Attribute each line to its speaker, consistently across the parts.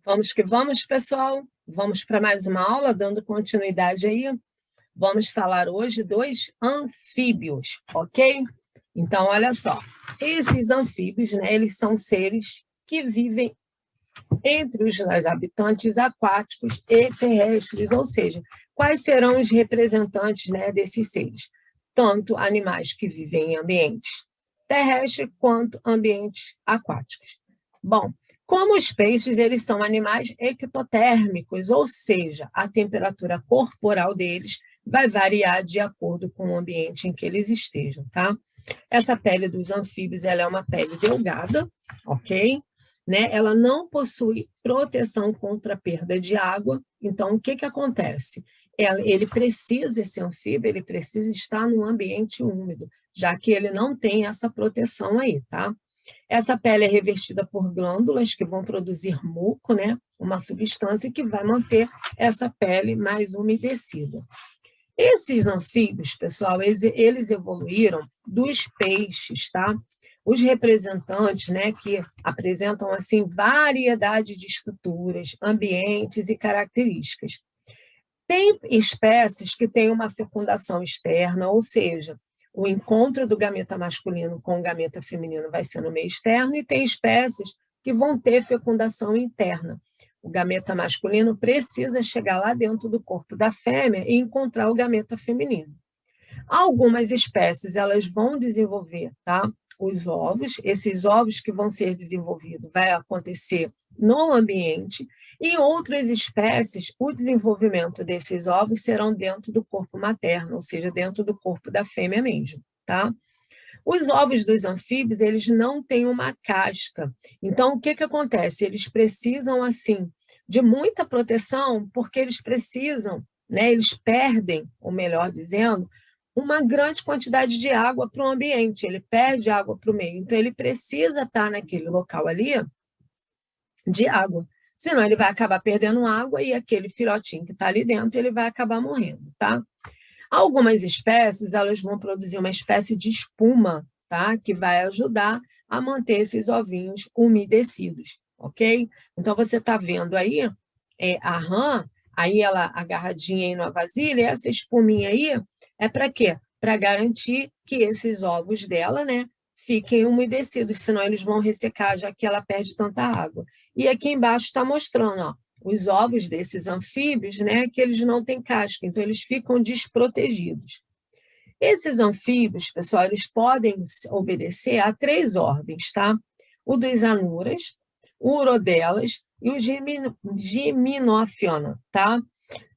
Speaker 1: Vamos que vamos, pessoal. Vamos para mais uma aula, dando continuidade aí. Vamos falar hoje dos anfíbios, ok? Então, olha só. Esses anfíbios, né, eles são seres que vivem entre os habitantes aquáticos e terrestres, ou seja, quais serão os representantes, né, desses seres? Tanto animais que vivem em ambientes terrestres quanto ambientes aquáticos. Bom, como os peixes, eles são animais ectotérmicos, ou seja, a temperatura corporal deles vai variar de acordo com o ambiente em que eles estejam, tá? Essa pele dos anfíbios, ela é uma pele delgada, ok? Né? Ela não possui proteção contra a perda de água, então o que acontece? Esse anfíbio, ele precisa estar num ambiente úmido, já que ele não tem essa proteção aí, tá? Essa pele é revestida por glândulas que vão produzir muco, né? Uma substância que vai manter essa pele mais umedecida. Esses anfíbios, pessoal, eles evoluíram dos peixes, tá? Os representantes, né, que apresentam assim variedade de estruturas, ambientes e características. Tem espécies que têm uma fecundação externa, ou seja, o encontro do gameta masculino com o gameta feminino vai ser no meio externo, e tem espécies que vão ter fecundação interna. O gameta masculino precisa chegar lá dentro do corpo da fêmea e encontrar o gameta feminino. Algumas espécies, elas vão desenvolver, tá? Os ovos, esses ovos que vão ser desenvolvidos vai acontecer no ambiente, e em outras espécies, o desenvolvimento desses ovos serão dentro do corpo materno, ou seja, dentro do corpo da fêmea mesmo, tá? Os ovos dos anfíbios, eles não têm uma casca. Então, o que acontece? Eles precisam, assim, de muita proteção, porque eles precisam, né? Eles perdem, ou melhor dizendo, uma grande quantidade de água para o ambiente, ele perde água para o meio, então ele precisa estar naquele local ali de água, senão ele vai acabar perdendo água e aquele filhotinho que está ali dentro, ele vai acabar morrendo, tá? Algumas espécies, elas vão produzir uma espécie de espuma, tá? Que vai ajudar a manter esses ovinhos umedecidos, ok? Então, você está vendo aí a rã, aí ela agarradinha aí numa vasilha, e essa espuminha aí é para quê? Para garantir que esses ovos dela, né, fiquem umedecidos, senão eles vão ressecar, já que ela perde tanta água. E aqui embaixo está mostrando, ó, os ovos desses anfíbios, né, que eles não têm casca, então eles ficam desprotegidos. Esses anfíbios, pessoal, eles podem obedecer a 3 ordens, tá? O dos anuras, o urodelas e o gimnófiona, tá?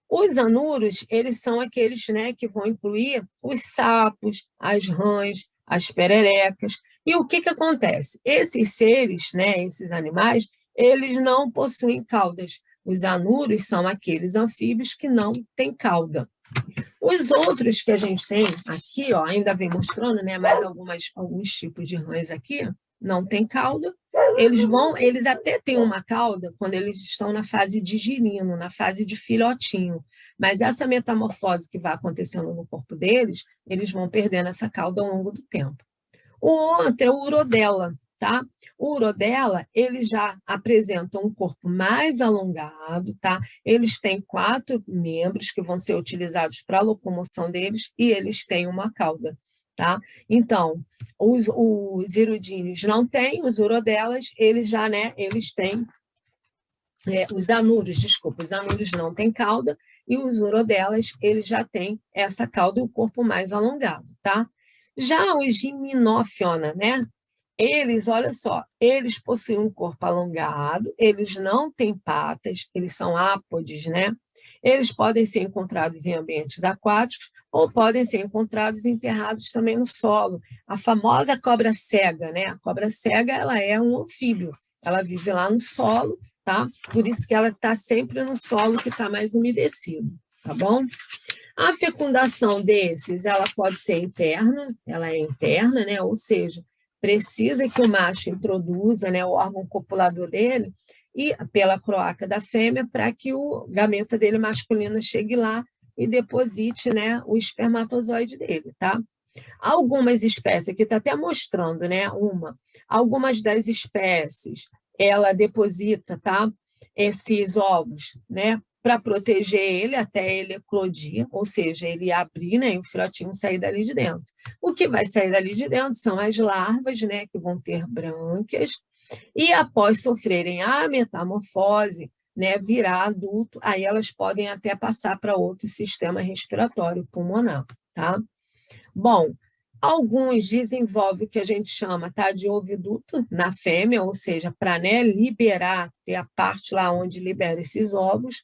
Speaker 1: Os anuros, eles são aqueles, né, que vão incluir os sapos, as rãs, as pererecas. E o que acontece? Esses seres, né, esses animais, eles não possuem caudas. Os anuros são aqueles anfíbios que não têm cauda. Os outros que a gente tem aqui, ó, ainda vem mostrando, né, mais alguns tipos de rãs aqui, não tem cauda. Eles até têm uma cauda quando eles estão na fase de girino, na fase de filhotinho. Mas essa metamorfose que vai acontecendo no corpo deles, eles vão perdendo essa cauda ao longo do tempo. O outro é o urodela, tá? O urodela, eles já apresentam um corpo mais alongado, tá? Eles têm 4 membros que vão ser utilizados para a locomoção deles e eles têm uma cauda, tá? Então, os irudines não têm, os urodelas, eles já, né, eles têm, os anuros não têm cauda e os urodelas, eles já têm essa cauda e o corpo mais alongado, tá? Já os gimnófiona, né? Eles, olha só, eles possuem um corpo alongado, eles não têm patas, eles são ápodes, né? Eles podem ser encontrados em ambientes aquáticos ou podem ser encontrados enterrados também no solo. A famosa cobra cega, né? A cobra cega, ela é um anfíbio, ela vive lá no solo, tá? Por isso que ela está sempre no solo que está mais umedecido, tá bom? A fecundação desses, ela pode ser interna, ela é interna, né? Ou seja, precisa que o macho introduza, né, o órgão copulador dele e pela cloaca da fêmea para que o gameta dele masculino chegue lá e deposite, né, o espermatozoide dele, tá? Algumas espécies, aqui está até mostrando, né, algumas das espécies, ela deposita, tá? esses ovos, né, para proteger ele até ele eclodir, ou seja, ele abrir, né, e o filhotinho sair dali de dentro. O que vai sair dali de dentro são as larvas, né, que vão ter brânquias, e após sofrerem a metamorfose, né, virar adulto, aí elas podem até passar para outro sistema respiratório pulmonar, tá? Bom, alguns desenvolvem o que a gente chama, tá, de oviduto na fêmea, ou seja, para, né, liberar, ter a parte lá onde libera esses ovos.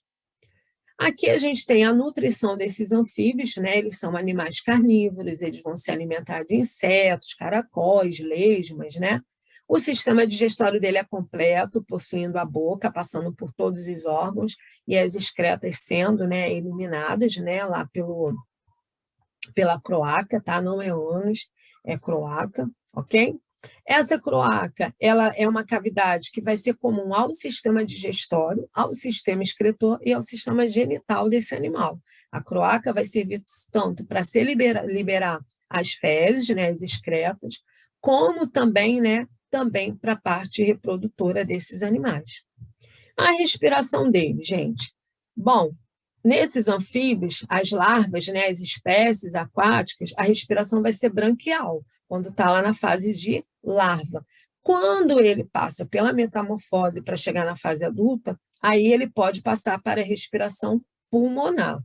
Speaker 1: Aqui a gente tem a nutrição desses anfíbios, né? Eles são animais carnívoros, eles vão se alimentar de insetos, caracóis, lesmas, né? O sistema digestório dele é completo, possuindo a boca, passando por todos os órgãos e as excretas sendo, né, eliminadas, né, lá pela croaca, tá? Não é ânus, é croaca, ok? Essa croaca, ela é uma cavidade que vai ser comum ao sistema digestório, ao sistema excretor e ao sistema genital desse animal. A croaca vai servir tanto para se liberar as fezes, né, as excretas, como também, né, também para a parte reprodutora desses animais. A respiração deles, gente. Bom, nesses anfíbios, as larvas, né, as espécies aquáticas, a respiração vai ser branquial, quando está lá na fase de larva. Quando ele passa pela metamorfose para chegar na fase adulta, aí ele pode passar para a respiração pulmonar.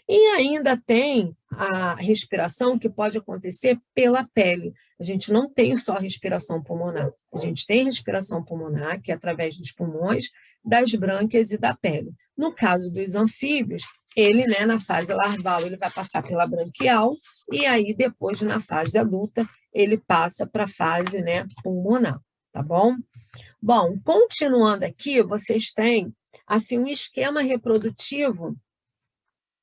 Speaker 1: E ainda tem a respiração que pode acontecer pela pele. A gente não tem só respiração pulmonar. A gente tem respiração pulmonar, que é através dos pulmões, das brânquias e da pele. No caso dos anfíbios, ele, né, na fase larval, ele vai passar pela branquial, e aí depois, na fase adulta, ele passa para a fase, né, pulmonar, tá bom? Bom, continuando aqui, vocês têm assim um esquema reprodutivo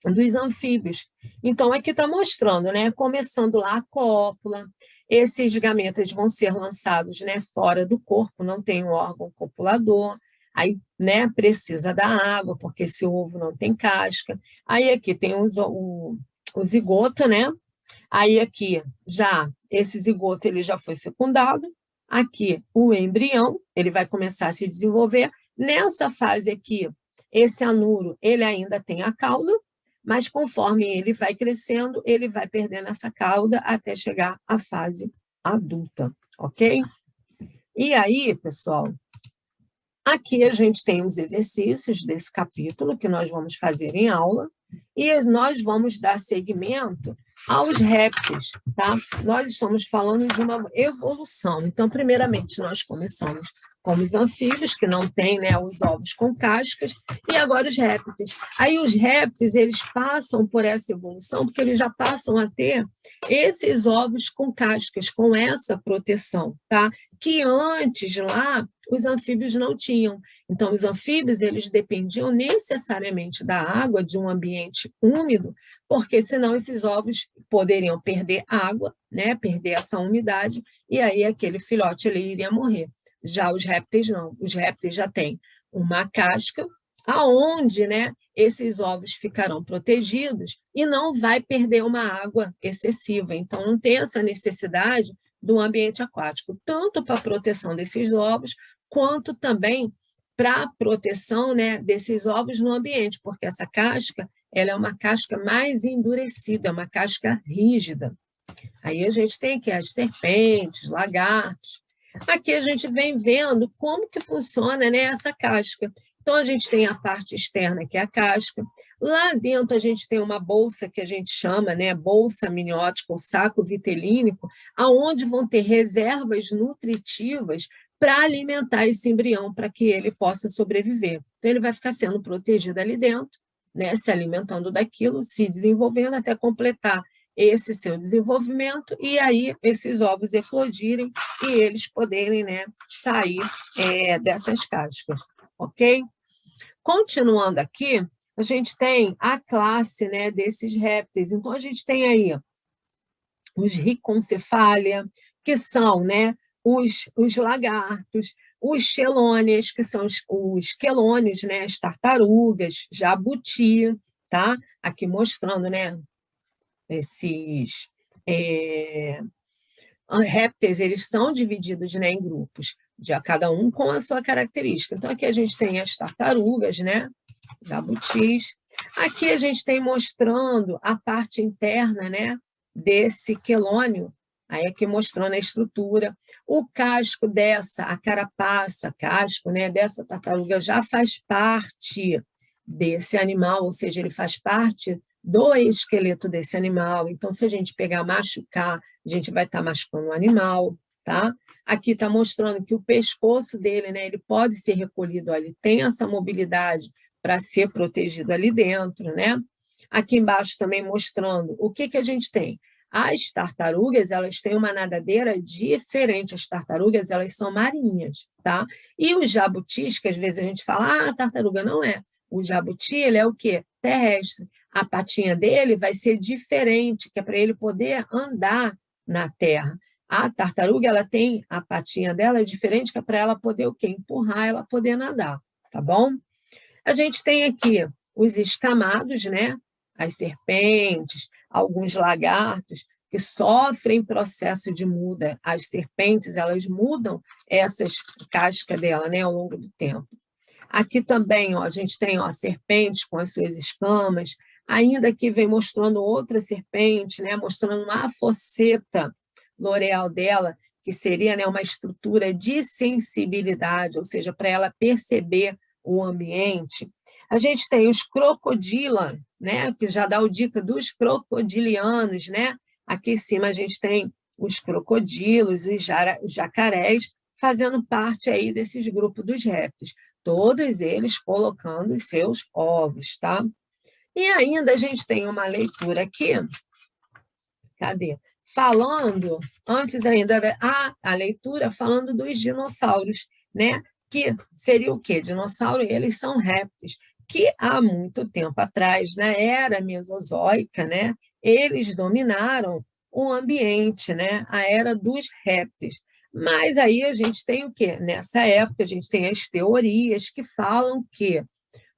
Speaker 1: dos anfíbios. Então, aqui está mostrando, né? Começando lá a cópula, esses gametas vão ser lançados, né, fora do corpo, não tem um órgão copulador, aí, né, precisa da água, porque esse ovo não tem casca. Aí aqui tem o zigoto, né? Aí aqui já, esse zigoto ele já foi fecundado, aqui o embrião, ele vai começar a se desenvolver. Nessa fase aqui, esse anuro, ele ainda tem a cauda, mas conforme ele vai crescendo, ele vai perdendo essa cauda até chegar à fase adulta, ok? E aí, pessoal, aqui a gente tem os exercícios desse capítulo que nós vamos fazer em aula e nós vamos dar seguimento aos répteis, tá? Nós estamos falando de uma evolução. Então, primeiramente, nós começamos com os anfíbios, que não têm, né, os ovos com cascas, e agora os répteis. Aí os répteis, eles passam por essa evolução, porque eles já passam a ter esses ovos com cascas, com essa proteção, tá? Que antes lá os anfíbios não tinham. Então, os anfíbios, eles dependiam necessariamente da água, de um ambiente úmido, porque senão esses ovos poderiam perder água, né, perder essa umidade, e aí aquele filhote ele iria morrer. Já os répteis não. Os répteis já têm uma casca aonde, né, esses ovos ficarão protegidos e não vai perder uma água excessiva. Então, não tem essa necessidade do ambiente aquático, tanto para a proteção desses ovos, quanto também para a proteção, né, desses ovos no ambiente, porque essa casca ela é uma casca mais endurecida, é uma casca rígida. Aí a gente tem aqui as serpentes, lagartos. Aqui a gente vem vendo como que funciona, né, essa casca. Então, a gente tem a parte externa, que é a casca. Lá dentro, a gente tem uma bolsa que a gente chama, né, bolsa amniótica, ou saco vitelínico, aonde vão ter reservas nutritivas para alimentar esse embrião, para que ele possa sobreviver. Então, ele vai ficar sendo protegido ali dentro, né, se alimentando daquilo, se desenvolvendo até completar esse seu desenvolvimento, e aí esses ovos eclodirem e eles poderem, né, sair dessas cascas, ok? Continuando aqui, a gente tem a classe, né, desses répteis. Então, a gente tem aí os Rhincophalia, que são, né, os lagartos, os chelônias, que são os quelônios, né, as tartarugas, jabuti, tá? Aqui mostrando, né, esses répteis, eles são divididos, né, em grupos, já cada um com a sua característica. Então, aqui a gente tem as tartarugas, né, jabutis. Aqui a gente tem mostrando a parte interna, né, desse quelônio, aí aqui mostrando a estrutura. O casco dessa, a carapaça, casco, né, dessa tartaruga já faz parte desse animal, ou seja, ele faz parte do esqueleto desse animal. Então, se a gente pegar, machucar, a gente vai estar machucando o animal, tá? Aqui está mostrando que o pescoço dele, né, ele pode ser recolhido, ó, ele tem essa mobilidade para ser protegido ali dentro, né? Aqui embaixo também mostrando o que a gente tem. As tartarugas, elas têm uma nadadeira diferente. As tartarugas, elas são marinhas, tá? E os jabutis, que às vezes a gente fala, a tartaruga não é. O jabuti, ele é o quê? Terrestre. A patinha dele vai ser diferente, que é para ele poder andar na terra. A tartaruga, ela tem a patinha dela é diferente, que é para ela poder o quê? Empurrar, ela poder nadar, tá bom? A gente tem aqui os escamados, né? As serpentes, alguns lagartos que sofrem processo de muda. As serpentes, elas mudam essas cascas dela, né, ao longo do tempo. Aqui também, ó, a gente tem, ó, serpentes com as suas escamas. Ainda aqui vem mostrando outra serpente, né, mostrando uma fosseta loreal dela, que seria, né, uma estrutura de sensibilidade, ou seja, para ela perceber o ambiente. A gente tem os crocodila, né, que já dá o dica dos crocodilianos, né? Aqui em cima a gente tem os crocodilos, os jacarés, fazendo parte aí desses grupos dos répteis. Todos eles colocando os seus ovos, tá? E ainda a gente tem uma leitura aqui, cadê? Falando, antes ainda a leitura, falando dos dinossauros, né? Que seria o quê? Dinossauro, eles são répteis, que há muito tempo atrás, na era mesozoica, né? Eles dominaram o ambiente, né? A era dos répteis. Mas aí a gente tem o quê? Nessa época, a gente tem as teorias que falam que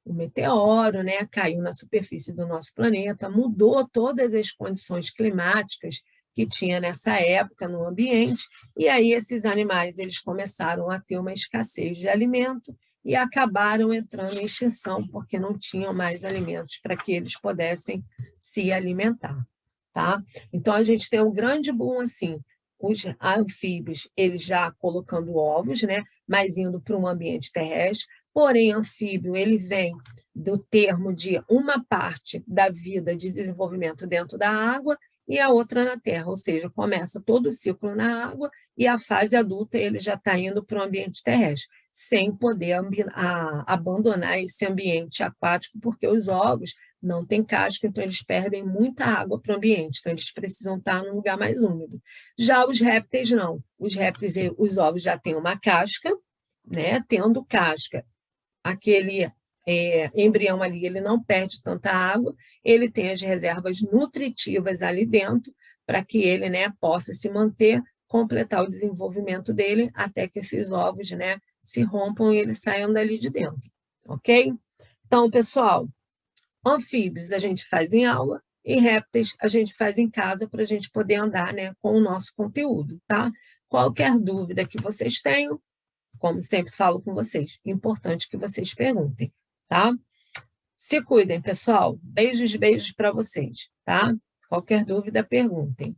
Speaker 1: o meteoro, né, caiu na superfície do nosso planeta, mudou todas as condições climáticas que tinha nessa época no ambiente, e aí esses animais eles começaram a ter uma escassez de alimento e acabaram entrando em extinção porque não tinham mais alimentos para que eles pudessem se alimentar, tá? Então a gente tem um grande boom assim, os anfíbios, eles já colocando ovos, né, mas indo para um ambiente terrestre. Porém, anfíbio, ele vem do termo de uma parte da vida de desenvolvimento dentro da água e a outra na terra, ou seja, começa todo o ciclo na água e a fase adulta ele já está indo para o ambiente terrestre, sem poder abandonar esse ambiente aquático, porque os ovos não têm casca, então eles perdem muita água para o ambiente, então eles precisam estar num lugar mais úmido. Já os répteis não, os répteis, os ovos já têm uma casca, né? Tendo casca, aquele embrião ali, ele não perde tanta água, ele tem as reservas nutritivas ali dentro, para que ele, né, possa se manter, completar o desenvolvimento dele, até que esses ovos, né, se rompam e eles saiam dali de dentro, ok? Então, pessoal, anfíbios a gente faz em aula, e répteis a gente faz em casa, para a gente poder andar, né, com o nosso conteúdo, tá? Qualquer dúvida que vocês tenham, como sempre falo com vocês, importante que vocês perguntem, tá? Se cuidem, pessoal. Beijos, beijos para vocês, tá? Qualquer dúvida, perguntem.